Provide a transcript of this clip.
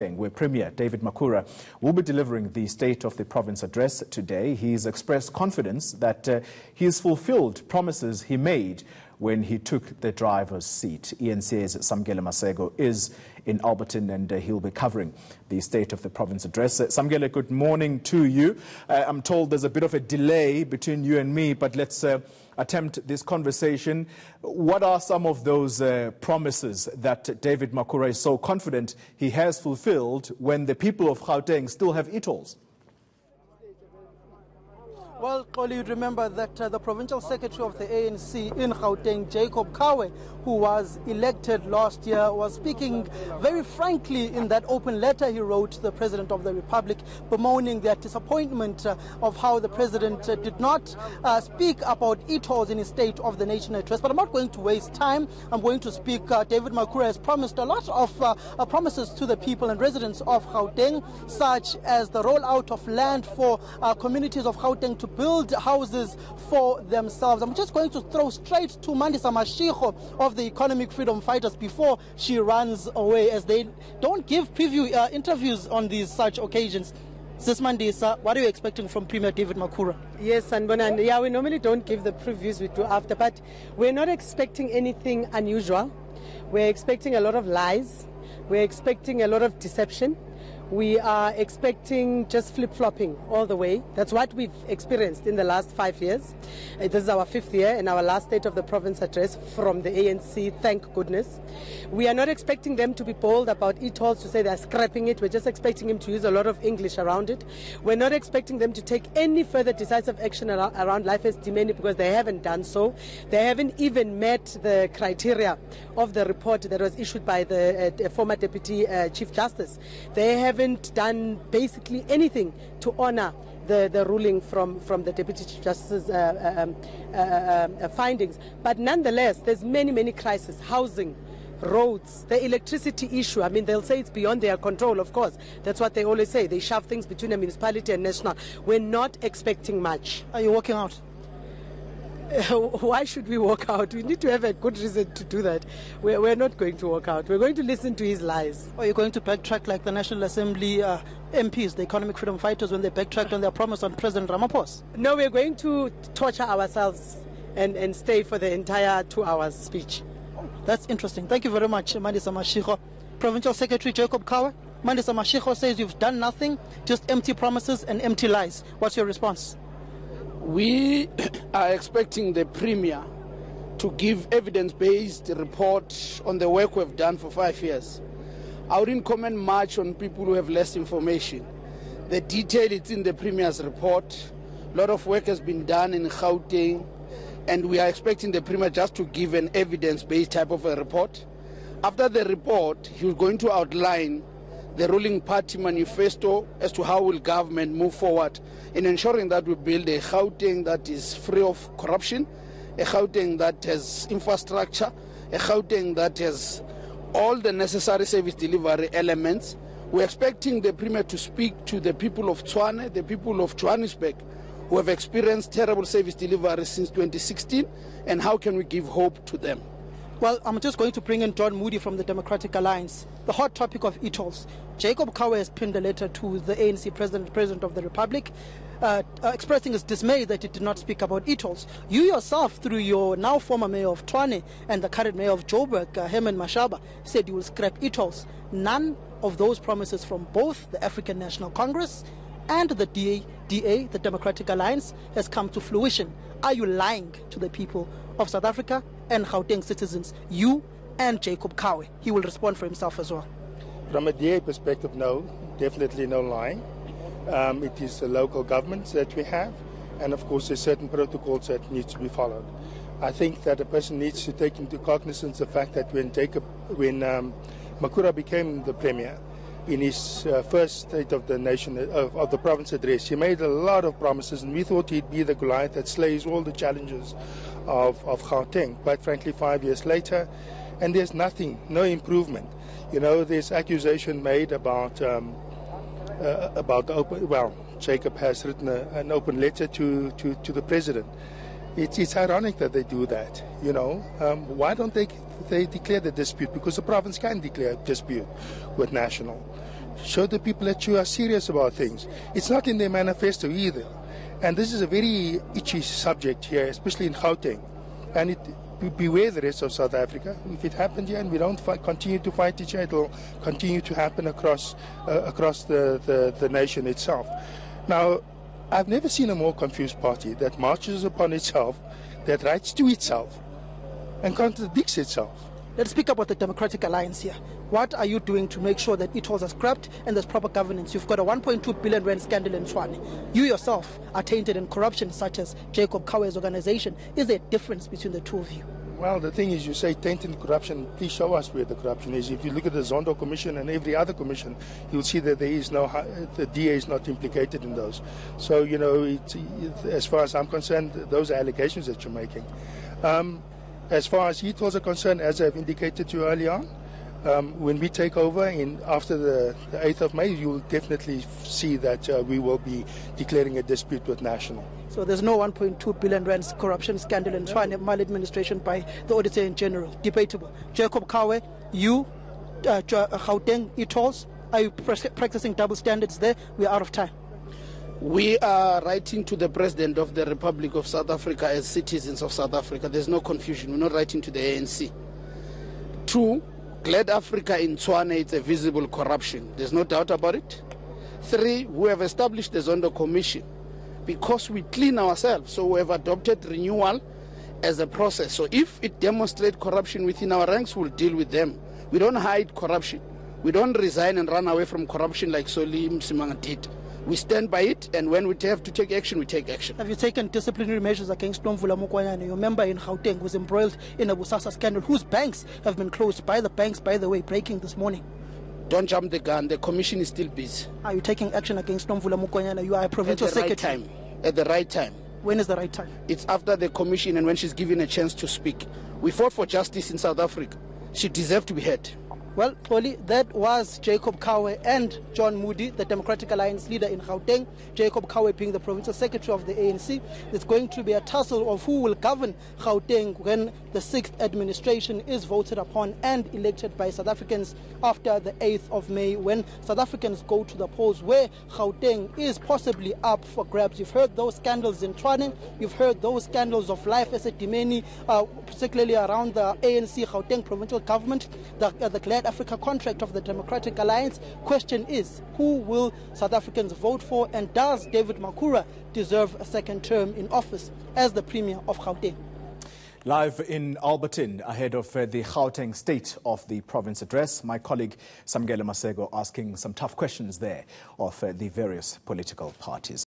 Where Premier David Makhura will be delivering the State of the Province address today. He's expressed confidence that he has fulfilled promises he made when he took the driver's seat. eNCA's Samkele Maseko is in Alberton and he'll be covering the State of the Province address. Samkele, good morning to you. I'm told there's a bit of a delay between you and me, but let's attempt this conversation. What are some of those promises that David Makhura is so confident he has fulfilled when the people of Gauteng still have e-tolls? Well, Xoli, you'd remember that the Provincial Secretary of the ANC in Gauteng, Jacob Kawe, who was elected last year, was speaking very frankly in that open letter he wrote to the President of the Republic, bemoaning their disappointment of how the President did not speak about e-tolls in his State of the Nation address. But I'm not going to waste time. I'm going to speak. David Makhura has promised a lot of promises to the people and residents of Gauteng, such as the rollout of land for communities of Gauteng to build houses for themselves. I'm just going to throw straight to Mandisa Mashiko of the Economic Freedom Fighters before she runs away, as they don't give preview interviews on these such occasions. Sis Mandisa, what are you expecting from Premier David Makhura? Yes, Sanbona, yeah, we normally don't give the previews, we do after, but we're not expecting anything unusual. We're expecting a lot of lies. We're expecting a lot of deception. We are expecting just flip-flopping all the way. That's what we've experienced in the last 5 years. This is our 5th year and our last State of the Province address from the ANC, thank goodness. We are not expecting them to be bold about e-tolls, to say they're scrapping it. We're just expecting him to use a lot of English around it. We're not expecting them to take any further decisive action around life as demanded, because they haven't done so. They haven't even met the criteria of the report that was issued by the former Deputy Chief Justice. They haven't done basically anything to honor the ruling from the Deputy Chief Justice's findings. But nonetheless, there's many crises: housing, roads, the electricity issue. I mean, they'll say it's beyond their control, of course. That's what they always say. They shove things between a municipality and national. We're not expecting much. Are you walking out? Why should we walk out? We need to have a good reason to do that. We're not going to walk out. We're going to listen to his lies. Are you going to backtrack like the National Assembly MPs, the Economic Freedom Fighters, when they backtracked on their promise on President Ramaphosa? No, we're going to torture ourselves and stay for the entire 2 hours speech. That's interesting. Thank you very much, Mandisa Mashiko. Provincial Secretary Jacob Kawe, Mandisa Mashiko says you've done nothing, just empty promises and empty lies. What's your response? We are expecting the Premier to give evidence-based report on the work we've done for 5 years. I wouldn't comment much on people who have less information. The detail is in the Premier's report. A lot of work has been done in Gauteng, and we are expecting the Premier just to give an evidence-based type of a report. After the report, he's going to outline the ruling party manifesto as to how will government move forward in ensuring that we build a Gauteng that is free of corruption, a Gauteng that has infrastructure, a Gauteng that has all the necessary service delivery elements. We're expecting the Premier to speak to the people of Tshwane, the people of Johannesburg, who have experienced terrible service delivery since 2016, and how can we give hope to them. Well, I'm just going to bring in John Moody from the Democratic Alliance. The hot topic of e-tolls. Jacob Kawe has pinned a letter to the ANC President of the Republic, expressing his dismay that he did not speak about e-tolls. You yourself, through your now former mayor of Tshwane and the current mayor of Joburg, Herman Mashaba, said you will scrap e-tolls. None of those promises from both the African National Congress and the DA, the Democratic Alliance, has come to fruition. Are you lying to the people of South Africa and Gauteng citizens, you and Jacob Kawe? He will respond for himself as well. From a DA perspective, no, definitely no lying. It is the local governments that we have, and of course there's certain protocols that need to be followed. I think that a person needs to take into cognizance the fact that when Makhura became the Premier, in his first State of the Nation, of the Province address, he made a lot of promises, and we thought he'd be the Goliath that slays all the challenges of Gauteng. Quite frankly, 5 years later, and there's nothing, no improvement. You know, there's accusation made about the open. Well, Jacob has written an open letter to the President. It's ironic that they do that. You know, why don't they declare the dispute? Because the province can declare a dispute with national. Show the people that you are serious about things. It's not in their manifesto either. And this is a very itchy subject here, especially in Gauteng. And beware the rest of South Africa. If it happened here and we don't continue to fight each other, it will continue to happen across the nation itself. Now, I've never seen a more confused party that marches upon itself, that writes to itself, and contradicts itself. Let's speak about the Democratic Alliance here. What are you doing to make sure that it holds are scrapped and there's proper governance? You've got a 1.2 billion rand scandal in Tshwane. You yourself are tainted in corruption, such as Jacob Kawe's organization. Is there a difference between the two of you? Well, the thing is, you say tainted in corruption. Please show us where the corruption is. If you look at the Zondo Commission and every other commission, you'll see that there is the DA is not implicated in those. So, you know, as far as I'm concerned, those are allegations that you're making. As far as e-tolls are concerned, as I've indicated to you earlier on, when we take over after the 8th of May, you will definitely see that we will be declaring a dispute with National. So there's no 1.2 billion rand corruption scandal in Tshwane, maladministration by the Auditor in General. Debatable. Jacob Kawe, you, Gauteng, e-tolls, are you practicing double standards there? We are out of time. We are writing to the President of the Republic of South Africa as citizens of South Africa. There's no confusion. We're not writing to the ANC. 2, Glad Africa in Tshwane, it's a visible corruption. There's no doubt about it. 3, we have established the Zondo Commission because we clean ourselves. So we have adopted renewal as a process. So if it demonstrates corruption within our ranks, we'll deal with them. We don't hide corruption. We don't resign and run away from corruption like Soli Msimanga did. We stand by it, and when we have to take action, we take action. Have you taken disciplinary measures against Nomvula Mokoanyane, your member in Gauteng, who's embroiled in a Busasa scandal, whose banks have been closed by the banks, by the way, breaking this morning? Don't jump the gun. The commission is still busy. Are you taking action against Nomvula Mokoanyane? You are a provincial secretary. At the right time. When is the right time? It's after the commission and when she's given a chance to speak. We fought for justice in South Africa. She deserved to be heard. Well, Polly, that was Jacob Kawe and John Moody, the Democratic Alliance leader in Gauteng. Jacob Kawe being the provincial secretary of the ANC. There's going to be a tussle of who will govern Gauteng when the 6th administration is voted upon and elected by South Africans after the 8th of May, when South Africans go to the polls, where Gauteng is possibly up for grabs. You've heard those scandals in Tshwane. You've heard those scandals of life as a Dimeni, particularly around the ANC Gauteng provincial government, the Glad Africa contract of the Democratic Alliance. Question is, who will South Africans vote for, and does David Makhura deserve a second term in office as the Premier of Gauteng? Live in Alberton, ahead of the Gauteng State of the Province address, my colleague Samkele Maseko asking some tough questions there of the various political parties.